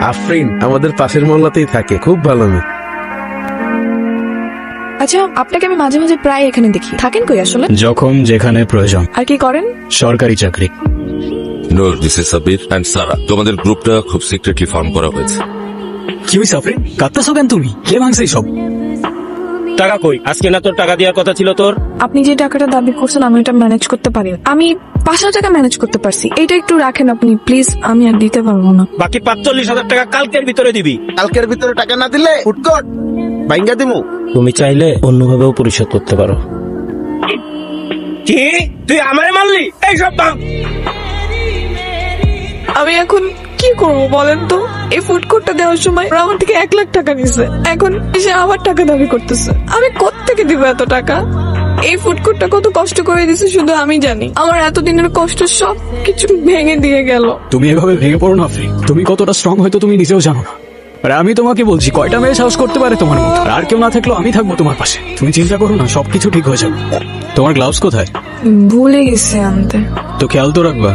আফরিন আমাদের পাশের মহল্লাতেই থাকে, খুব ভালো মেয়ে। আচ্ছা, আপনাকে আমি মাঝে মাঝে প্রায় এখানে দেখি, থাকেন কই আসলে? যখন যেখানে প্রয়োজন। আর কি করেন? সরকারি চাকরি। নূর, দিস ইজ সাবির এন্ড সারা। তোমাদের গ্রুপটা খুব সিক্রেটলি ফর্ম করা হয়েছে। কি হয়েছে আফরিন? কাঁদতেছো কেন তুমি? কে ভাঙছে সব? টাকা কই? আজকে না তোর টাকা দেওয়ার কথা ছিল তোর? আপনি যে টাকাটা দাবি করছেন আমি এটা ম্যানেজ করতে পারি না। আমি 5,000 টাকা ম্যানেজ করতে পারছি, এইটা একটু রাখেন আপনি প্লিজ, আমি আর দিতে পারবো না। বাকি 45,000 টাকা কালকের ভিতরে দিবি। কালকের ভিতরে টাকা না দিলে ফুটকট ভাঙ্গা দিমু। তুমি চাইলে অন্যভাবেও পরিশোধ করতে পারো। কি তুই আমারে মারলি? এই সব দাম। আমি এখন কি করবো বলেন তো? এই ফুড কোর্টটা দেওয়ার সময় ওরা আমার থেকে 1 লাখ টাকা নিছে, এখন এসে আবার টাকা দাবি করতেছে। আমি কোত্থেকে দিব এত টাকা? এই ফুড কোর্টটা কত কষ্ট করে দিছে শুধু আমি জানি। আমার এতদিনের কষ্ট সব কিছু ভেঙে দিয়ে গেল। তুমি এভাবে ভেঙে পড়ো না আফরিন, তুমি কতটা স্ট্রং হয়তো তুমি নিজেও জানো না। আর আমি তোমাকে বলছি, কয়টা মেয়ে সাহস করতে পারে তোমার মতো? আর কেউ না থাকলেও আমি থাকবো তোমার পাশে। তুমি চিন্তা করো না, সবকিছু ঠিক হয়ে যাবে। তোমার গ্লাভস কোথায়? ভুলে গেছে আনতে। তো খেয়াল তো রাখবা,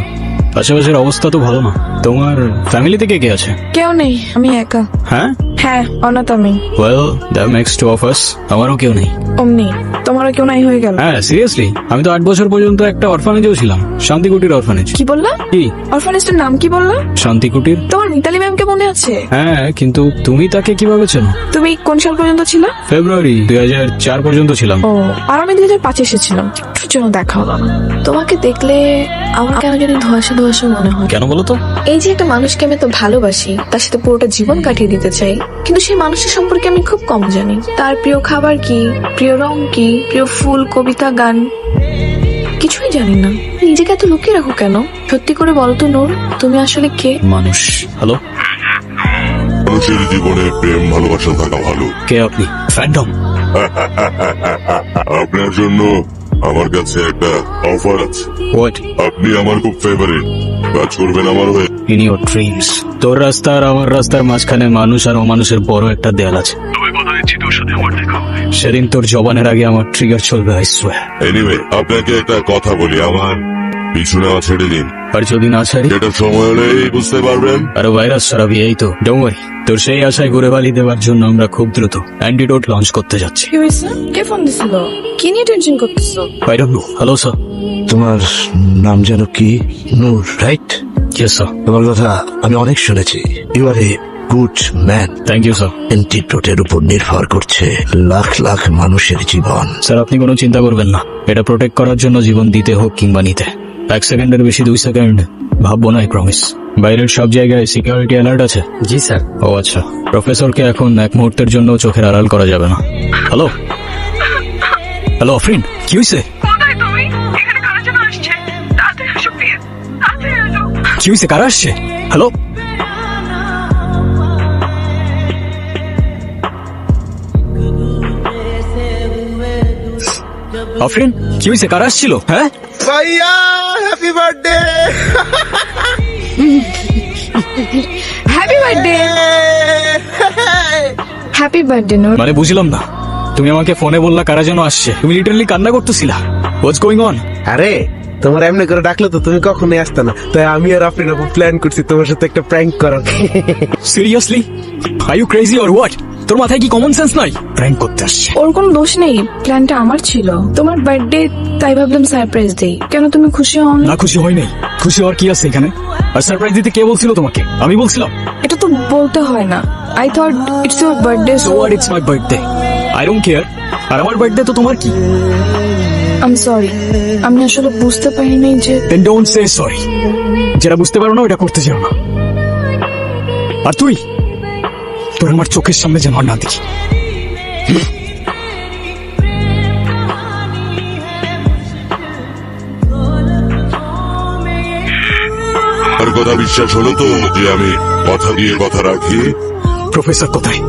আশেপাশের অবস্থা তো ভালো না। তোমার ফ্যামিলিতে কে কে আছে? কেউ নেই, আমি একা। হ্যাঁ, হ্যাঁ, অনাথ আমি। Well that makes two of us. আমারও কেউ নেই। অমনি তোমারও কেউ নাই হয়ে গেল? হ্যাঁ সিরিয়াসলি, আমি তো 8 বছর পর্যন্ত একটা অরফানেজেও ছিলাম, শান্তিকুটির অরফানেজ। কি বললা? কি? অরফানেজটার নাম কি বললা? শান্তিকুটির। তোমার মিতালি ম্যামকে মনে আছে? হ্যাঁ, কিন্তু তুমি তাকে কিভাবে চেনো? তুমি কোন সাল পর্যন্ত ছিলা? ফেব্রুয়ারি 2004 পর্যন্ত ছিলাম। ও, আর আমি 2005 এসেছিলাম। একটুর জন্য দেখা হলো না। তোমাকে দেখলে আমার কেন জানি ধোঁয়াশা ধোঁয়াশা মনে হয়। কেন বলো তো? এই যে একটা মানুষকে আমি তো ভালোবাসি, তার সাথে পুরোটা জীবন কাটিয়ে দিতে চাই, কিন্তু সেই মানুষের সম্পর্কে আমি খুব কম জানি। তার প্রিয় খাবার কি, প্রিয় রং কি, প্রিয় ফুল, কবিতা, গান কিছুই জানি না। নিজেকে এত লুকিয়ে রাখো কেন? সত্যি করে বলো তো নূর, তুমি আসলে কে? মানুষ। হ্যালো, মানুষের জীবনে প্রেম ভালোবাসা থাকা ভালো। কে আপনি? ফ্যান্টম? আপনার জন্য আমার কাছে একটা অফার আছে। হোয়াট? আপনি আমার খুব ফেভারিট, কাজ করবেন আমার হয়ে। In your dreams. তোর রাস্তা আর আমার রাস্তার মাঝখানে মানুষ আর অমানুষের বড় একটা দেয়াল আছে। সেদিন তোর জবানের আগে আমার ট্রিগার চলবে, আই সোয়্যার। এনিওয়ে, আপনাকে একটা কথা বলি, আমার পিছু নেওয়া ছেড়ে দিন। আর যদি না ছাড়ি? যেটা সময় হলেই বুঝতে পারবেন। আরো ভাইরাস ছড়াবি, এই তো। ডোন্ট ওয়ারি, তোর সেই আশায় ঘুরে বালি দেওয়ার জন্য আমরা খুব দ্রুত অ্যান্টিডোট লঞ্চ করতে যাচ্ছি। কি হয়েছে? কে ফোন দিছিল? কি নিয়ে টেনশন করতেছো? I don't know. Hello sir. তোমার নাম যেন কি? নূর, রাইট? Yes sir. তোমার কথা আমি অনেক শুনেছি। You are a good man. Thank you sir. অ্যান্টিডোটের উপর নির্ভর করছে লাখ লাখ মানুষের জীবন। স্যার আপনি কোনো চিন্তা করবেন না, এটা প্রোটেক্ট করার জন্য জীবন দিতে হোক কিংবা নিতে 1 সেকেন্ডের বেশি 2 সেকেন্ড ভাববো না, আই প্রমিস। বাইরের সব জায়গায় সিকিউরিটি অ্যালার্ট আছে? জি স্যার। ও আচ্ছা, প্রফেসরকে এখন 1 মুহূর্তের জন্য চোখের আড়াল করা যাবে না। হ্যালো হ্যালো আফরিন, কি হয়েছে? কি হয়েছে? কারা আসছে? হ্যালো আফরিন, কি হয়েছে? কারা আসছিল? হ্যাঁ ভাইয়া happy birthday. Happy birthday. Happy birthday Noor. মানে বুঝলাম না, তুমি আমাকে ফোনে বললা কারা যেন আসছে, তুমি লিটারালি কান্না করতেছিলা। হোয়াটস গোয়িং অন? আরে তোমার এমনি করে ডাকলে তো তুমি কখনোই আসতে না, তাই আমি আর আফরিন আপু প্ল্যান করছি তোমার সাথে একটা প্র্যাঙ্ক করার। Seriously? Are you crazy or what? তোর মাথায় কি কমন সেন্স নাই? প্র্যাঙ্ক করতে আসছে। ওর কোনো দোষ নেই, প্ল্যানটা আমার ছিল। তোমার বার্থডে, তাই ভাবলাম সারপ্রাইজ দেই। কেন তুমি খুশি হও না? না খুশি হয় নাই, খুশি হওয়ার কি আছে এখানে? আর সারপ্রাইজ দিতে কে বলছিল তোমাকে? আমি বলছিলাম? এটা তো বলতে হয় না। I thought it's your birthday, so what, it's my birthday, I don't care. আর আমার বার্থডে তো তোমার কি? আই এম সরি, আমি আসলে বুঝতে পারি নাই যে। Then don't say sorry. যেটা বুঝতে পারো না ওটা করতে চাও না। আর তুই, তোর আমার চোখের সামনে যেন আর না দেখি। আর কথা বিশ্বাস হলো তো যে আমি কথা দিয়ে কথা রাখি? প্রফেসর কোথায়?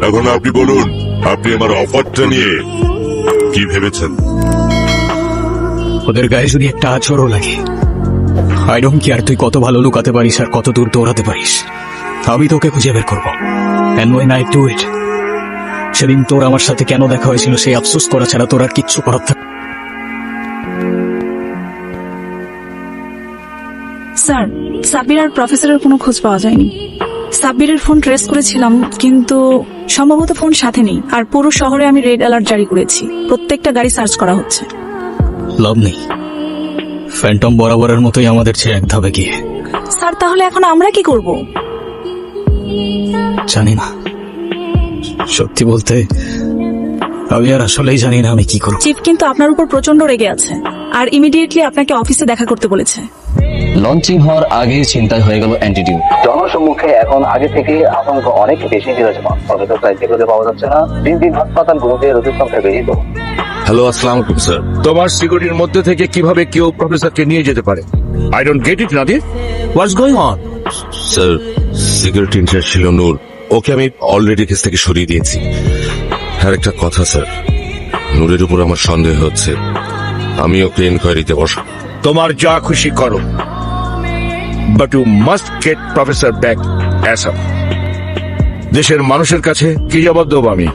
এখন আপনি বলুন, আপনি আমার অফারটা নিয়ে কি ভেবেছেন? ওদের গায়ে যদি একটা আছরও লাগে, আই ডোন্ট কেয়ার তুই কত ভালো লুকাতে পারিস আর কত দূর দৌড়াতে পারিস, আমি তোকে খুঁজে বের করবো। And when I do it, সেদিন তোর আমার সাথে কেন দেখা হয়েছিল সেই আফসোস করা ছাড়া তোর আর কিচ্ছু করার থাক। স্যার, সাব্বির আর প্রফেসরের কোনো খোঁজ পাওয়া যায়নি। সাব্বিরের ফোন ট্রেস করেছিলাম, কিন্তু সম্ভবত ফোন সাথে নেই। আর পুরো শহরে আমি রেড অ্যালার্ট জারি করেছি, প্রত্যেকটা গাড়ি সার্চ করা হচ্ছে। লাভ নেই, ফ্যান্টম বরাবরের মতোই আমাদের চেয়ে এক ধাপে গিয়ে। স্যার, তাহলে এখন আমরা কি করব? জানি না, সত্যি বলতে আমি আর আসলেই জানি না আমি কি করব। চিফ কিন্তু আপনার উপর প্রচন্ড রেগে আছে, আর ইমিডিয়েটলি আপনাকে অফিসে দেখা করতে বলেছে। লঞ্চিং হওয়ার আগে চিন্তায় হয়ে গেল অ্যান্টিটিউড। জনসম্মুখে এখন আগে থেকে আতঙ্ক অনেক বেশি বিরাজমান। প্রফেসর সাইড থেকে পাওয়া যাচ্ছে না, দিন দিন হাসপাতালগুলোতে রোগীর সংখ্যা বেড়েই তো। হ্যালো, আসসালামু আলাইকুম স্যার। তোমার সিকিউরিটির মধ্যে থেকে কিভাবে কেউ প্রফেসরকে নিয়ে যেতে পারে? I don't get it, Nadir. What's going on? Sir, security incharge ছিল নূর, ওকে আমি অলরেডি কেস থেকে সরিয়ে দিয়েছি। আর একটা কথা স্যার, নূরের উপর আমার সন্দেহ হচ্ছে, আমি ওকে ইনকোয়ারিতে বসাবো। তোমার যা খুশি করো, but you must get professor back ASAP. দেশের মানুষের কাছে কি জবাব দেবো আমি?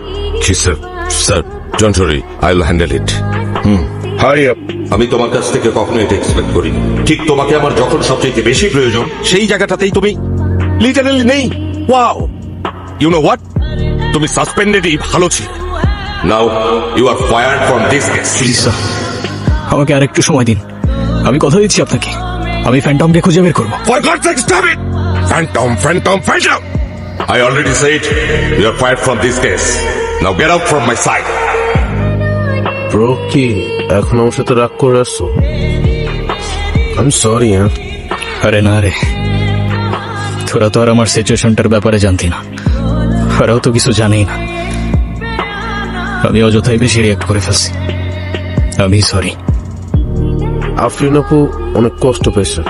জি sir. Sir, don't worry, I will handle it. Hurry up. আমি তোমার কাছ থেকে কখনো এটা এক্সপেক্ট করিনি। ঠিক তোমাকে আমার যখন সবচেয়ে বেশি প্রয়োজন, সেই জায়গাটাতেই তুমি লিটারালি নেই। ওয়াও, ইউ নো হোয়াট, তুমি সাসপেন্ডেডই ভালো ছিল। Now you are fired from this case. Please sir, আমাকে আরেকটু সময় দিন। আমি কথা দিচ্ছি আপনাকে, আমি ফ্যান্টমকে খুঁজে বের করবো। For God's sake, stop it! Phantom, phantom, phantom! I already said you are fired from this case. Now get out from my sight. Bro, কি এখন আমার সাথে রাগ করে আসছো? আমি সরি। হ্যাঁ, আরে না রে, তোরা তো আর আমার সিচুয়েশনটার ব্যাপারে জানতি না, ওরাও তো কিছু জানেই না। আমি অযথাই বেশি রিয়াক্ট করে ফেলছি, আমি সরি। আফরিন আপু অনেক কষ্ট পেয়েছে।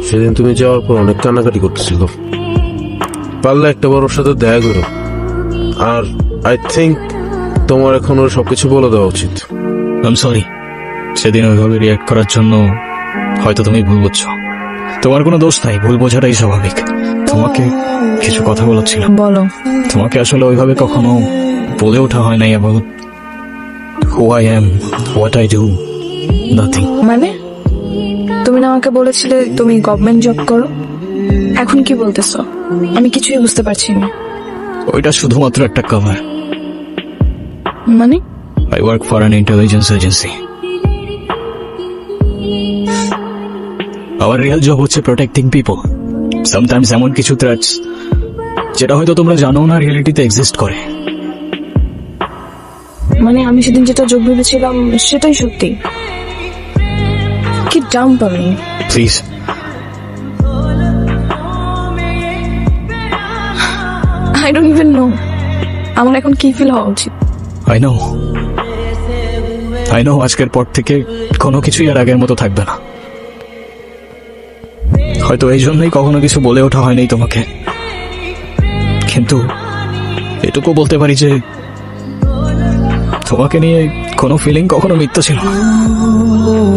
সেদিন তুমি যাওয়ার পর অনেক কান্নাকাটি করতেছিল। পারলে একটা বার ওর সাথে দেখা করো। আর আই থিঙ্ক তোমার এখন ওর সবকিছু বলে দেওয়া উচিত। আই সরি, সেদিন ওইভাবে রিয়াক্ট করার জন্য হয়তো তুমি ভুল বুঝছো। তোমার কোনো দোষ নাই, ভুল বোঝাটাই স্বাভাবিক। তোমাকে কিছু কথা বলার ছিল। বলো। তোমাকে আসলে ওইভাবে কখনো বলে ওঠা হয় নাই about who I am, what I do, nothing. মানে তুমি না আমাকে বলেছিলে তুমি গভর্নমেন্ট জব করো, এখন কি বলতেছো? আমি কিছুই বুঝতে পারছি না। ওইটা শুধুমাত্র একটা কভার। মানে I work for an intelligence agency. Our real job হচ্ছে protecting people. Sometimes এমন কিছু threats যেটা হয়তো তোমরা জানো না রিয়েলিটিতে এক্সিস্ট করে। মানে আমি সেদিন যেটা যোগ ভেবেছিলাম সেটাই সত্যি? কি ডাম্প আমি। Please, I don't even know আমার এখন কি ফিল হওয়া উচিত। I know আজকের পর থেকে কোনো কিছুই আর আগের মতো থাকবে না। হয়তো এই জন্যই কখনো কিছু বলে ওঠা হয়নি তোমাকে, কিন্তু এটুকু বলতে পারি যে তোমাকে নিয়ে কোনো ফিলিং কখনো মিথ্যা ছিল না।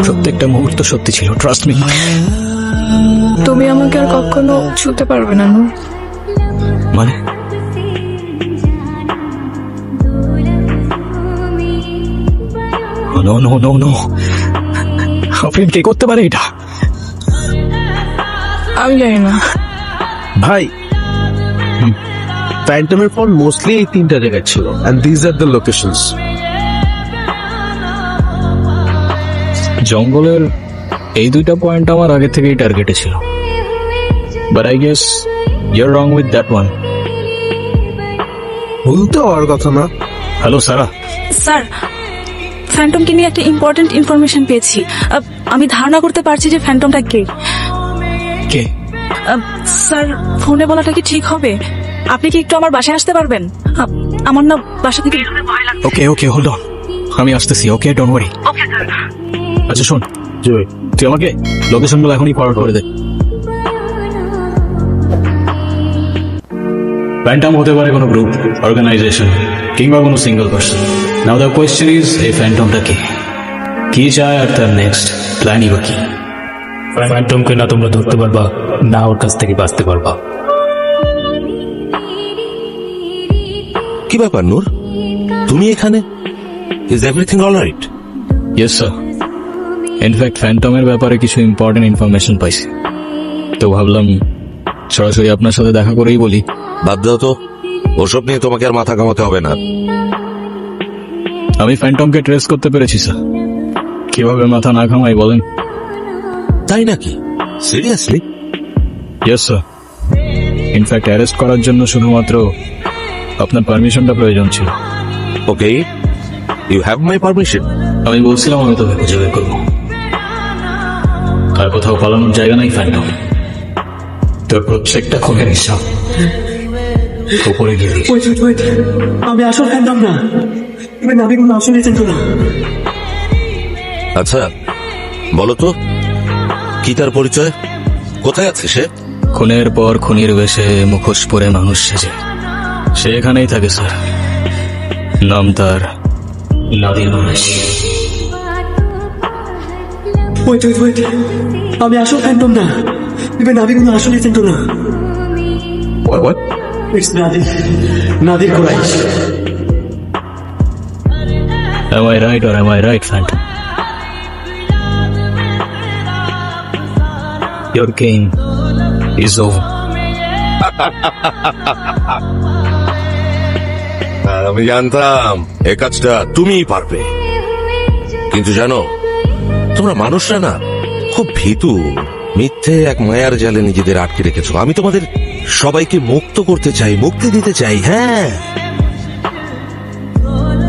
প্রত্যেকটা মুহূর্ত সত্যি ছিল, ট্রাস্ট মি। তুমি আমাকে আর কখনো ছুতে পারবে না নূর। মানে no no no no, Afrin কে করতে পারে এটা? আমি জানি না ভাই, ফ্যান্টমের ফোন মোস্টলি এই 3টা জায়গায় ছিল, and this are the locations. জঙ্গলের এই 2টা পয়েন্ট আমার আগে থেকেই টার্গেটে ছিল, but I guess you're wrong with that one. ভুল তো হওয়ার কথা না। হ্যালো সারা। স্যার, ফ্যান্টমকে নিয়ে একটা ইম্পর্টেন্ট ইনফরমেশন পেয়েছি। আমি ধারণা করতে পারছি যে ফ্যান্টমটা কে। কে? স্যার, ফোনে বলাটা কি ঠিক হবে? আপনি কি একটু আমার বাসায় আসতে পারবেন? আমার না বাসা থেকে ভয় লাগছে। ওকে ওকে, হোল্ড অন, আমি আসতেছি। ওকে, ডোন্ট ওয়ারি। আচ্ছা শোন, তুই আমাকে লোকেশনগুলো এখনই ফরওয়ার্ড করে দে। ফ্যান্টম হতে পারে কোনো গ্রুপ, অর্গানাইজেশন কিংবা কোনো single person. Now the question is, এই ফ্যান্টমটা কি চায় আর তার নেক্সট প্ল্যানই বা কি? ফ্যান্টমকে না তোমরা ধরতে পারবা, না ওর কাছ থেকে বাঁচতে পারবা। কি ব্যাপার নূর, তুমি এখানে? Is everything alright? Yes sir, in fact ফ্যান্টমের ব্যাপারে কিছু ইম্পর্টেন্ট ইনফরমেশন পাইছি। তো ভাবলাম সরাসরি আপনার সাথে দেখা করেই বলি। বাদ দাও তো, ওসব নিয়ে তোমাকে আর মাথা ঘামাতে হবে না। আমি ফ্যান্টমকে ট্রেস করতে পেরেছি স্যার। কিভাবে মাথা না ঘামাই বলেন? তাই নাকি? Seriously? Yes sir. In fact arrest করার জন্য শুধুমাত্র আপনার পারমিশনটা প্রয়োজন ছিল। ওকে, ইউ হ্যাভ মাই পারমিশন। আমি বলছিলাম আমি তোকে খুঁজে বের করবো। আর কোথাও পালানোর জায়গা নাই ফ্যান্টম। তোর প্রত্যেকটা খুনের হিসাব উপরে গিয়ে দিস। আমি আসল ফ্যান্টম না, এবার নাবি কোনো আসল এজেন্ট না। আচ্ছা বলো তো, কি তার পরিচয়? কোথায় আছে সে? খুনের পর খুনির বেশে মুখোশ পরে মানুষ সেজে সে এখানেই থাকে স্যার। নাম তার নাদির মানুষ। ওয়েট, আমি আসল ফ্যান্টম না, এবার নাবি কোনো আসল এজেন্ট না। It's Nadir Quraish. Am I right or am I right, Phantom? Your game is over. আমি জানতাম এ কাজটা তুমিই পারবে, কিন্তু জানো তোমরা মানুষরা না খুব ভীতু। মিথ্যে এক মায়ার জালে নিজেদের আটকে রেখেছো। আমি তোমাদের সবাইকে মুক্ত করতে চাই, মুক্তি দিতে চাই। হ্যাঁ,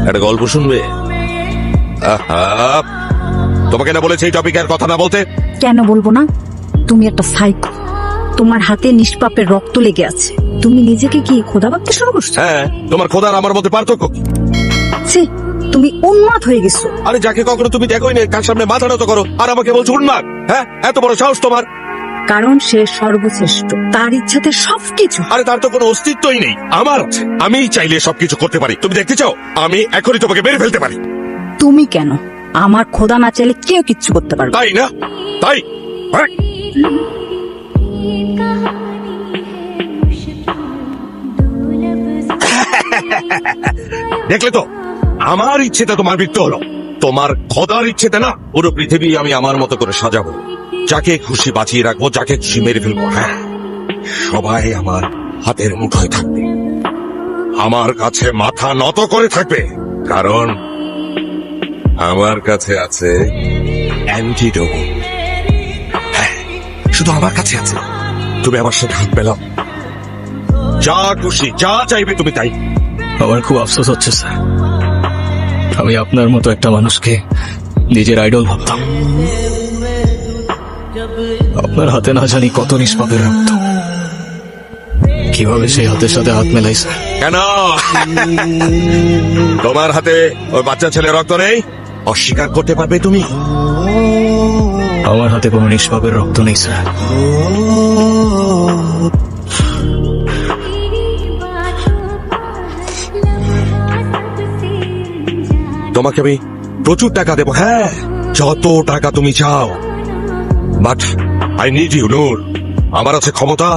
একটা গল্প শুনবে? আহা, তোমাকে না বলেছে এই টপিকের কথা না বলতে? কেন বলবো না? তুমি একটা সাইকো, তোমার হাতে নিষ্পাপের রক্ত লেগে আছে। তুমি নিজেকে কি খোদা ভাবতে শুরু করছো? হ্যাঁ, তোমার খোদার আমার মধ্যে পার্থক্য কি? ছি, তুমি উন্মাদ হয়ে গেছো। আরে যাকে কখনো তুমি দেখোই না তার সামনে মাথা নত করো আর আমাকে বলছো উন্মাদ? হ্যাঁ, এত বড় সাহস তোমার? কারণ সে সর্বশ্রেষ্ঠ, তার ইচ্ছাতে সবকিছু। আরে তার তো কোনো অস্তিত্বই নেই, আমার আছে। আমি চাইলে সবকিছু করতে পারি। তুমি দেখতে চাও? আমি এখনই তোমাকে মেরে ফেলতে পারি। তুমি কেন? আমার খোদা না চাইলে কেউ কিচ্ছু করতে পারবে। তাই না? তাই হ্যাঁ? দেখলে তো, আমার ইচ্ছেতে তোমার মৃত্যু হলো। তোমার খোদার ইচ্ছেতে না, পুরো পৃথিবী আমি আমার মতো করে সাজাবো। যাকে খুশি বাঁচিয়ে রাখবো, যাকে খুশি মেরে ফেলবো। হ্যাঁ, সবাই আমার হাতের মুঠোয় থাকবে, আমার কাছে মাথা নত করে থাকবে, কারণ আমার কাছে আছে অ্যান্টিডোট। হ্যাঁ, শুধু আমার কাছে আছে। তুমি আমার সাথে হাত মেলাও, যা খুশি যা চাইবে তুমি তাই। আমার খুব আফসোস হচ্ছে স্যার, আমি আপনার মতো একটা মানুষকে নিজের আইডল ভাবতাম। আপনার হাতে না জানি কত নিষ্পাপের রক্ত। কিভাবে সেই হাতের সাথে হাত মেলাই স্যার? কেন তোমার হাতে ওই বাচ্চা ছেলে রক্ত নেই? অস্বীকার করতে পারবে তুমি? আমার হাতে কোনো নিষ্পাপের রক্ত নেই স্যার। তোমাকে আমি প্রচুর টাকা দেবো, হ্যাঁ, যত টাকা তুমি চাও, but I need you Noor. আমার আছে ক্ষমতা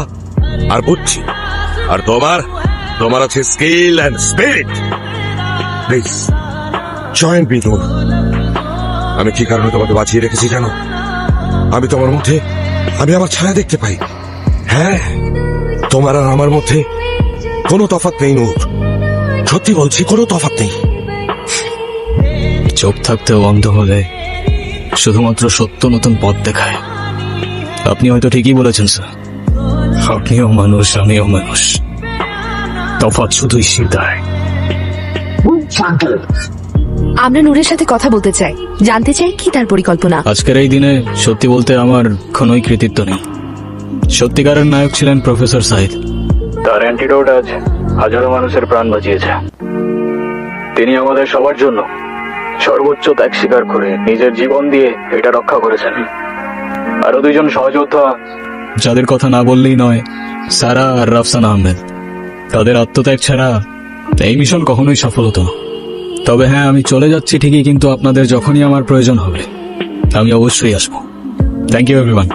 আর বুদ্ধি, আর তোমার আছে skill and spirit. Please join me Noor. আমি কি কারণে তোমাকে বাঁচিয়ে রেখেছি জানো? আমি তোমার মধ্যে আমি আমার ছায়া দেখতে পাই। হ্যাঁ, তোমার আর আমার মধ্যে কোনো তফাৎ নেই নূর, সত্যি বলছি, কোনো তফাৎ নেই। চোখ থাকতেও অন্ধ হলে শুধুমাত্র সত্য নতুন পথ দেখায়। আপনি হয়তো ঠিকই বলেছেন স্যার, আপনিও মানুষ আমিও মানুষ, তফাৎ শুধুই সিদ্ধায়। আমরা নূরের সাথে কথা বলতে চাই, জানতে চাই কি তার পরিকল্পনা। আজকের এই দিনে সত্যি বলতে আমার কোনোই কৃতিত্ব নেই। সত্যিকারের নায়ক ছিলেন প্রফেসর সাইদ। তার অ্যান্টিডোট আজ হাজারো মানুষের প্রাণ বাঁচিয়েছে। তিনি আমাদের সবার জন্য সর্বোচ্চ ত্যাগ স্বীকার করে নিজের জীবন দিয়ে এটা রক্ষা করেছেন। আরো দুইজন সহযোদ্ধা যাদের কথা না বললেই নয়, সারা আর রাফসান আহমেদ। তাদের আত্মত্যাগ ছাড়া এই মিশন কখনোই সফল হতো না। তবে হ্যাঁ, আমি চলে যাচ্ছি ঠিকই, কিন্তু আপনাদের যখনই আমার প্রয়োজন হবে আমি অবশ্যই আসবো। Thank you everyone.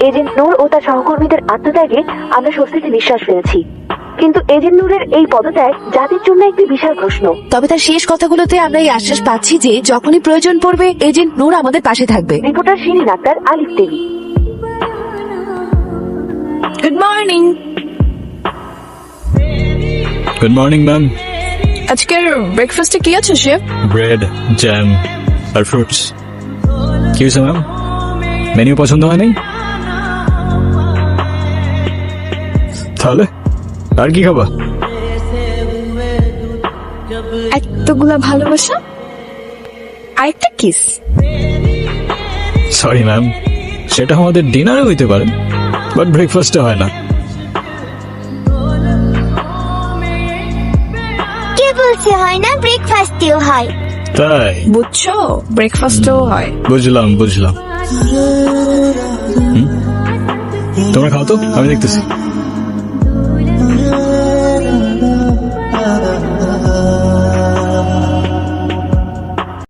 Agent Noor ও তার সহকর্মীদের আত্মত্যাগে আমরা স্বস্তিতে নিঃশ্বাস ফেলেছি, কিন্তু এজেন্ট নূরের এই পদত্যাগ জাতির জন্য একটি বিশাল প্রশ্ন। তবে তার শেষ কথাগুলোতে আমরা এই আশ্বাস পাচ্ছি যে যখনই প্রয়োজন পড়বে এজেন্ট নূর আমাদের পাশে থাকবে। রিপোর্টার শিরিন আক্তার, আলিফ TV. Good morning. Good morning ma'am. আজকের ব্রেকফাস্টে কি আছে শেফ? ব্রেড, জ্যাম আর ফ্রুটস। কি হয়েছে ম্যাম, মেনু পছন্দ হয়নি? তাহলে আর কি খাবা? এতগুলা ভালোবাসা আর একটা কিস। সরি ম্যাম, সেটা আমাদের ডিনারে হইতে পারে, বাট ব্রেকফাস্টে হয় না। কে বলছে হয় না? ব্রেকফাস্টেও হয়। তাই? বুঝছো, ব্রেকফাস্টও হয়। বুঝলাম বুঝলাম। তোমরা খাও তো, আমি দেখতেছি।